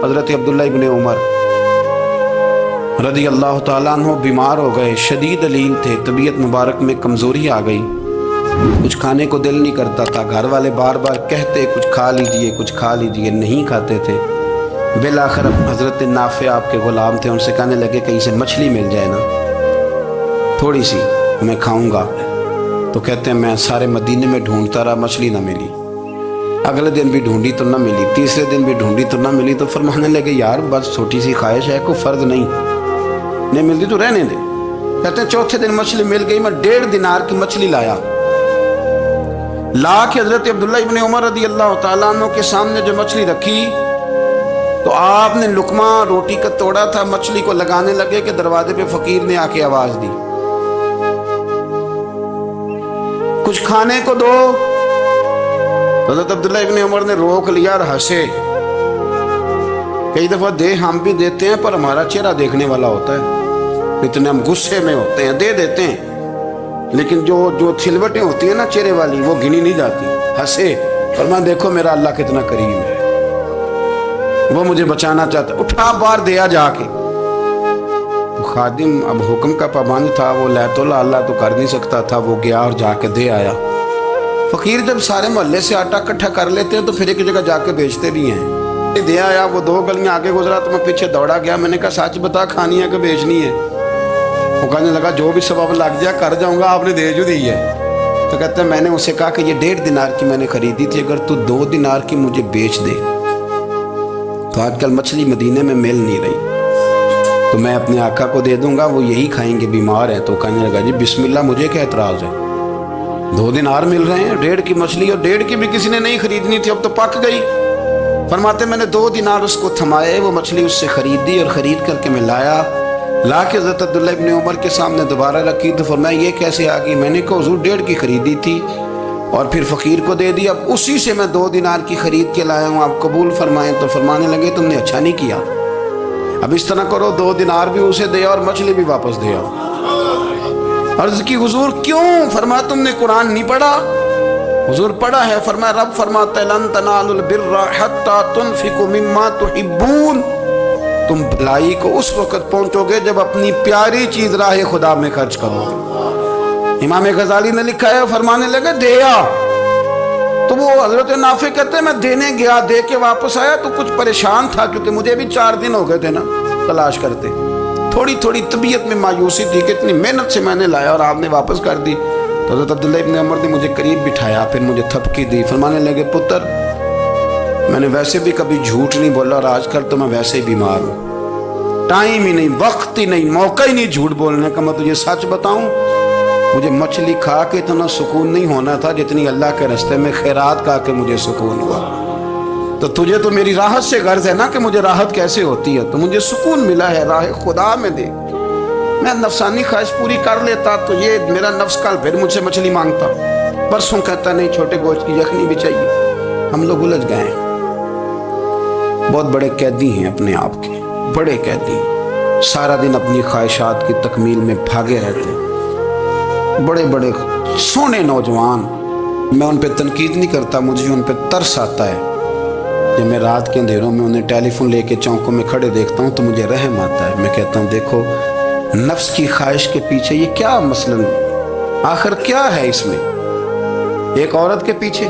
حضرت عبداللہ ابن عمر رضی اللہ تعالیٰ عنہ بیمار ہو گئے، شدید علیم تھے، طبیعت مبارک میں کمزوری آ گئی، کچھ کھانے کو دل نہیں کرتا تھا، گھر والے بار بار کہتے کچھ کھا لیجئے کچھ کھا لیجئے، نہیں کھاتے تھے۔ بالآخر حضرت نافع آپ کے غلام تھے، ان سے کہنے لگے کہیں سے مچھلی مل جائے نا تھوڑی سی، میں کھاؤں گا۔ تو کہتے ہیں میں سارے مدینے میں ڈھونڈتا رہا، مچھلی نہ ملی، اگلے دن بھی ڈھونڈی تو نہ ملی، تیسرے دن بھی ڈھونڈی تو نہ ملی، تو فرمانے لگے یار بس چھوٹی سی خواہش ہے، کوئی فرض نہیں ملتی تو رہنے دے۔ کہتے ہیں چوتھے دن مچھلی مل گئی، میں 1.5 دینار کی مچھلی لایا، لا کے حضرت عبداللہ ابن عمر رضی اللہ تعالیٰ عنہ کے سامنے جو مچھلی رکھی تو آپ نے لقمہ روٹی کا توڑا تھا، مچھلی کو لگانے لگے کہ دروازے پہ فقیر نے آ کے آواز دی کچھ کھانے کو دو۔ حضرت عبداللہ ابن عمر نے روک لیا اور ہنسے۔ کئی دفعہ دے ہم بھی دیتے ہیں پر ہمارا چہرہ دیکھنے والا ہوتا ہے، اتنے ہم غصے میں ہوتے ہیں، دے دیتے ہیں، لیکن جو چھلوٹیں ہوتی ہیں نا چہرے والی وہ گنی نہیں جاتی۔ ہنسے، فرمایا دیکھو میرا اللہ کتنا کریم ہے، وہ مجھے بچانا چاہتا ہے، اٹھا بار دیا جا کے۔ خادم اب حکم کا پابند تھا، وہ لیت اللہ تو کر نہیں سکتا تھا، وہ گیا اور جا کے دے آیا۔ فقیر جب سارے محلے سے آٹا اکٹھا کر لیتے ہیں تو پھر ایک جگہ جا کے بیچتے بھی ہیں۔ دے آیا، وہ 2 گلیاں آگے گزرا تو میں پیچھے دوڑا گیا، میں نے کہا سچ بتا کھانی ہے کہ بیچنی ہے؟ وہ کہنے لگا جو بھی سبب لگ جائے کر جاؤں گا، آپ نے دے جو دی ہے۔ تو کہتے ہیں میں نے اسے کہا کہ یہ 1.5 دینار کی میں نے خریدی تھی، اگر تو 2 دینار کی مجھے بیچ دے تو آج کل مچھلی مدینے میں مل نہیں رہی، تو میں اپنے آقا کو دے دوں گا، وہ یہی کھائیں گے، بیمار ہیں۔ تو کہنے لگا جی بسم اللہ، مجھے کیا اعتراض ہے، 2 دینار مل رہے ہیں، 1.5 کی مچھلی، اور 1.5 کی بھی کسی نے نہیں خریدنی تھی، اب تو پک گئی۔ فرماتے میں نے 2 دینار اس کو تھمائے، وہ مچھلی اس سے خریدی اور خرید کر کے میں لایا، لا کے حضرت عبداللہ ابن عمر کے سامنے دوبارہ رکھی تو فرمایا یہ کیسے آ گئی؟ میں نے کہا حضور 1.5 کی خریدی تھی اور پھر فقیر کو دے دی، اب اسی سے میں 2 دینار کی خرید کے لایا ہوں، آپ قبول فرمائیں۔ تو فرمانے لگے تم نے اچھا نہیں کیا، اب اس طرح کرو 2 دینار بھی اسے دے اور مچھلی بھی واپس دے آؤ۔ عرض کی حضور کیوں؟ فرمایا تم نے قرآن نہیں پڑھا؟ حضور پڑھا ہے، فرمایا رب فرماتا ہے لن تنالوا البر حتی تنفقوا مما تحبون، تم بھلائی کو اس وقت پہنچو گے جب اپنی پیاری چیز راہ خدا میں خرچ کرو گے۔ امام غزالی نے لکھا ہے، فرمانے لگے دیا، تو وہ حضرت نافع کہتے ہیں میں دینے گیا، دے کے واپس آیا تو کچھ پریشان تھا کیونکہ مجھے بھی 4 دن ہو گئے تھے نا تلاش کرتے، تھوڑی تھوڑی طبیعت میں مایوسی تھی کہ اتنی محنت سے میں نے لایا اور آپ نے واپس کر دی۔ تو حضرت عبداللہ ابن عمر نے مجھے قریب بٹھایا، پھر مجھے تھپکی دی، فرمانے لگے پتر میں نے ویسے بھی کبھی جھوٹ نہیں بولا اور آج کل تو میں ویسے ہی بیمار ہوں، ٹائم ہی نہیں، وقت ہی نہیں، موقع ہی نہیں جھوٹ بولنے کا، میں تجھے سچ بتاؤں مجھے مچھلی کھا کے اتنا سکون نہیں ہونا تھا جتنی اللہ کے راستے میں خیرات کھا کے مجھے سکون ہوا۔ تو تجھے تو میری راحت سے غرض ہے نا کہ مجھے راحت کیسے ہوتی ہے، تو مجھے سکون ملا ہے راہ خدا میں دے، میں نفسانی خواہش پوری کر لیتا تو یہ میرا نفس کل پھر مجھ سے مچھلی مانگتا، پرسوں کہتا نہیں چھوٹے گوشت کی یخنی بھی چاہیے۔ ہم لوگ الجھ گئے ہیں، بہت بڑے قیدی ہیں اپنے آپ کے، بڑے قیدی، سارا دن اپنی خواہشات کی تکمیل میں بھاگے رہتے ہیں، بڑے بڑے سونے نوجوان، میں ان پہ تنقید نہیں کرتا، مجھے ان پہ ترس آتا ہے، جب میں رات کے اندھیروں میں انہیں ٹیلی فون لے کے چوکوں میں کھڑے دیکھتا ہوں تو مجھے رحم آتا ہے، میں کہتا ہوں دیکھو نفس کی خواہش کے پیچھے یہ کیا مثلاً آخر کیا ہے اس میں، ایک عورت کے پیچھے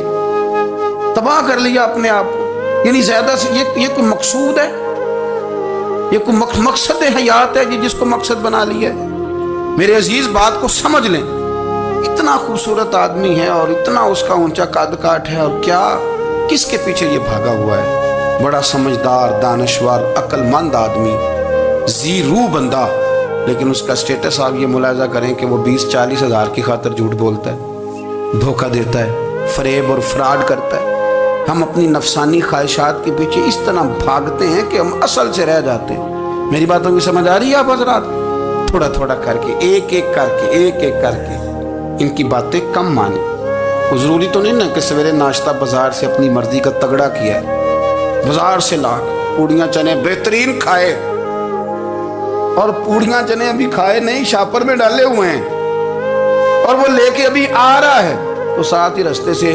تباہ کر لیا اپنے آپ کو، یعنی زیادہ سے یہ کوئی مقصود ہے، یہ کوئی مقصد حیات ہے جس کو مقصد بنا لیا ہے؟ میرے عزیز بات کو سمجھ لیں، اتنا خوبصورت آدمی ہے اور اتنا اس کا اونچا قد کاٹ ہے، اور کیا کس کے پیچھے یہ بھاگا ہوا ہے؟ بڑا سمجھدار، دانشور، عقل مند آدمی، ذی روح بندہ، لیکن اس کا سٹیٹس آپ یہ ملاحظہ کریں کہ وہ 20-40 ہزار کی خاطر جھوٹ بولتا ہے، دھوکہ دیتا ہے، فریب اور فراڈ کرتا ہے۔ ہم اپنی نفسانی خواہشات کے پیچھے اس طرح بھاگتے ہیں کہ ہم اصل سے رہ جاتے ہیں۔ میری باتوں کی سمجھ آ رہی ہے آپ حضرات؟ تھوڑا تھوڑا کر کے، ایک ایک کر کے ان کی باتیں کم مانیں۔ ضروری تو نہیں نا کہ سویرے ناشتہ بازار سے اپنی مرضی کا تگڑا کیا ہے، بازار سے لا پوڑیاں چنے بہترین کھائے، اور پوڑیاں چنے ابھی کھائے نہیں، شاپر میں ڈالے ہوئے ہیں، اور وہ لے کے ابھی آ رہا ہے تو ساتھ ہی رستے سے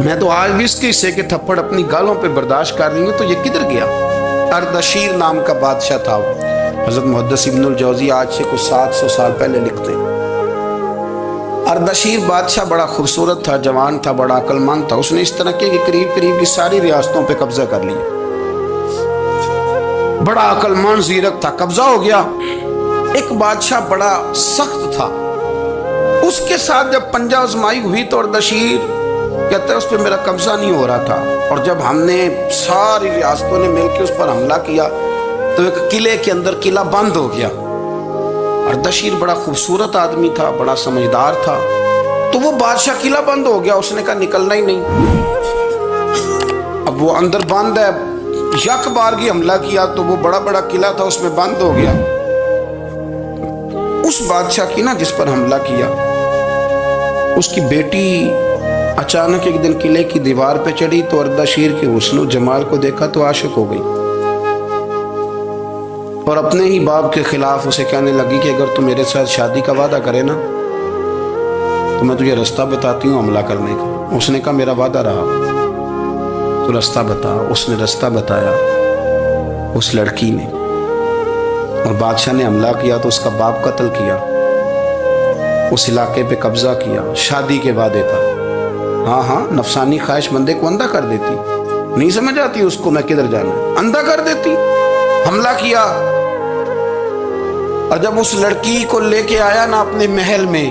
میں تو آج بھی اس کے حصے کے تھپڑ اپنی گالوں پہ برداشت کر رہی ہوں، تو یہ کدھر گیا؟ اردشیر نام کا بادشاہ تھا وہ۔ حضرت محدث ابن الجوزی آج سے کچھ 700 سال پہلے لکھتے ہیں، اردشیر بادشاہ بڑا خوبصورت تھا، جوان تھا، بڑا عقل مند تھا۔ اس نے اس طرح کہ قریب کی ساری ریاستوں پہ قبضہ کر لیا۔ بڑا عقل مند زیرک تھا، قبضہ ہو گیا۔ ایک بادشاہ بڑا سخت تھا، اس کے ساتھ جب پنجہ آزمائی ہوئی تو اردشیر کہتا ہے اس پہ میرا قبضہ نہیں ہو رہا تھا، اور جب ہم نے ساری ریاستوں نے مل کے اس پر حملہ کیا تو ایک قلعے کے اندر قلعہ بند ہو گیا۔ اردشیر بڑا خوبصورت آدمی تھا، بڑا سمجھدار تھا، تو وہ بادشاہ قلعہ بند ہو گیا، اس نے کہا نکلنا ہی نہیں۔ اب وہ اندر بند ہے، یک بارگی حملہ کیا تو وہ بڑا قلعہ تھا، اس میں بند ہو گیا۔ اس بادشاہ کی نا جس پر حملہ کیا، اس کی بیٹی اچانک ایک دن قلعے کی دیوار پہ چڑھی تو اردشیر کے حسن و جمال کو دیکھا تو عاشق ہو گئی، اور اپنے ہی باپ کے خلاف اسے کہنے لگی کہ اگر تو میرے ساتھ شادی کا وعدہ کرے نا تو میں تجھے رستہ بتاتی ہوں حملہ کرنے کا۔ اس نے کہا میرا وعدہ رہا، تو رستہ بتا۔ اس نے رستہ بتایا اس لڑکی نے، اور بادشاہ نے حملہ کیا تو اس کا باپ قتل کیا، اس علاقے پہ قبضہ کیا شادی کے وعدے پر۔ ہاں نفسانی خواہش بندے کو اندھا کر دیتی، نہیں سمجھ آتی اس کو میں کدھر جانا، اندھا کر دیتی۔ حملہ کیا، اور جب اس لڑکی کو لے کے آیا نا اپنے محل میں،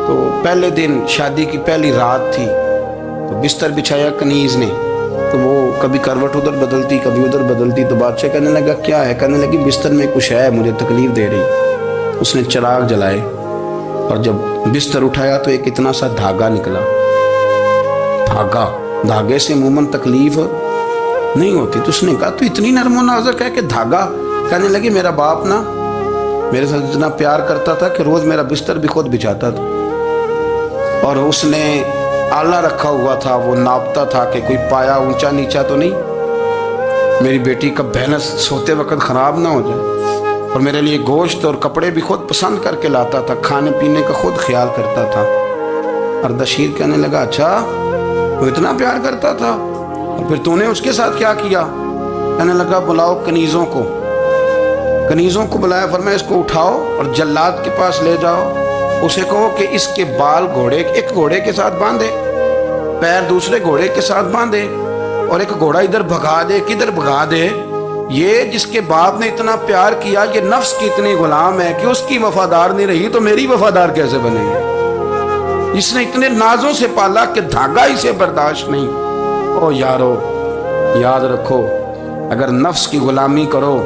تو پہلے دن شادی کی پہلی رات تھی، تو بستر بچھایا کنیز نے، تو وہ کبھی کروٹ ادھر بدلتی کبھی ادھر بدلتی، تو بادشاہ کہنے لگا کیا ہے؟ کہنے لگی بستر میں کچھ ہے، مجھے تکلیف دے رہی۔ اس نے چراغ جلائے اور جب بستر اٹھایا تو ایک اتنا سا دھاگا نکلا۔ دھاگے سے عموماً تکلیف نہیں ہوتی، تو اس نے کہا تو اتنی نرم و نازک ہے کہ دھاگا؟ کہنے لگی میرا باپ نا میرے ساتھ اتنا پیار کرتا تھا کہ روز میرا بستر بھی خود بچھاتا تھا، اور اس نے آلہ رکھا ہوا تھا، وہ ناپتا تھا کہ کوئی پایا اونچا نیچا تو نہیں، میری بیٹی کا بیلنس سوتے وقت خراب نہ ہو جائے، اور میرے لیے گوشت اور کپڑے بھی خود پسند کر کے لاتا تھا، کھانے پینے کا خود خیال کرتا تھا۔ اردشیر کہنے لگا اچھا وہ اتنا پیار کرتا تھا، اور پھر تو نے اس کے ساتھ کیا کیا؟ کہنے لگا بلاؤ کنیزوں کو بلایا، فرمایا اس کو اٹھاؤ اور جلاد کے پاس لے جاؤ، اسے کہو کہ اس کے بال ایک گھوڑے کے ساتھ باندھے، پیر دوسرے گھوڑے کے ساتھ باندھے، اور ایک گھوڑا ادھر بھگا دے، کدھر بھگا دے، یہ جس کے باپ نے اتنا پیار کیا، یہ نفس کی اتنی غلام ہے کہ اس کی وفادار نہیں رہی تو میری وفادار کیسے بنے گی؟ اس نے اتنے نازوں سے پالا کہ دھاگا اسے برداشت نہیں۔ او یارو یاد رکھو، اگر نفس کی غلامی کرو،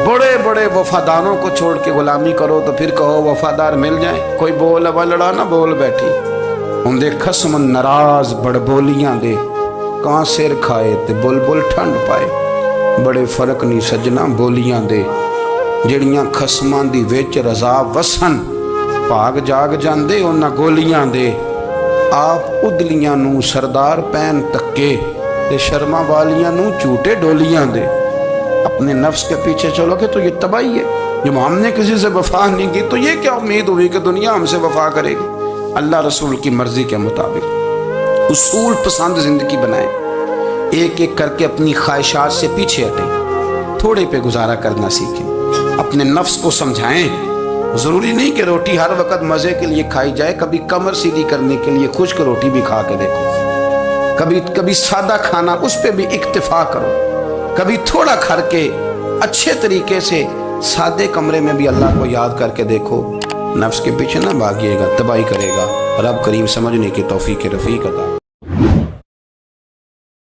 بڑے وفاداروں کو چھوڑ کے غلامی کرو، تو پھر کہو وفادار مل جائیں، کوئی بول اب لڑا نہ بول بیٹھی ہوں دے خصم ناراض بڑ بولیاں دے، کہاں سر کھائے تے بلبل ٹھنڈ پائے، بڑے فرق نہیں سجنا بولیاں دے، جڑیاں خصماں دی وچ رضا وسن، بھاگ جاگ جاندے انہاں گولیاں دے، آپ ادلیاں نو سردار پین تکے تے شرما والیاں نو جھوٹے ڈولیاں دے۔ اپنے نفس کے پیچھے چلو گے تو یہ تباہی ہے۔ جب ہم نے کسی سے وفا نہیں کی تو یہ کیا امید ہوئی کہ دنیا ہم سے وفا کرے گی؟ اللہ رسول کی مرضی کے مطابق اصول پسند زندگی بنائیں، ایک ایک کر کے اپنی خواہشات سے پیچھے ہٹیں، تھوڑے پہ گزارا کرنا سیکھیں، اپنے نفس کو سمجھائیں۔ ضروری نہیں کہ روٹی ہر وقت مزے کے لیے کھائی جائے، کبھی کمر سیدھی کرنے کے لیے خشک روٹی بھی کھا کے دیکھو، کبھی سادہ کھانا اس پہ بھی اکتفا کرو، کبھی تھوڑا کھر کے اچھے طریقے سے سادے کمرے میں بھی اللہ کو یاد کر کے دیکھو۔ نفس کے پیچھے نہ بھاگیے گا، تباہی کرے گا۔ رب کریم سمجھنے کی توفیق رفیق عطا۔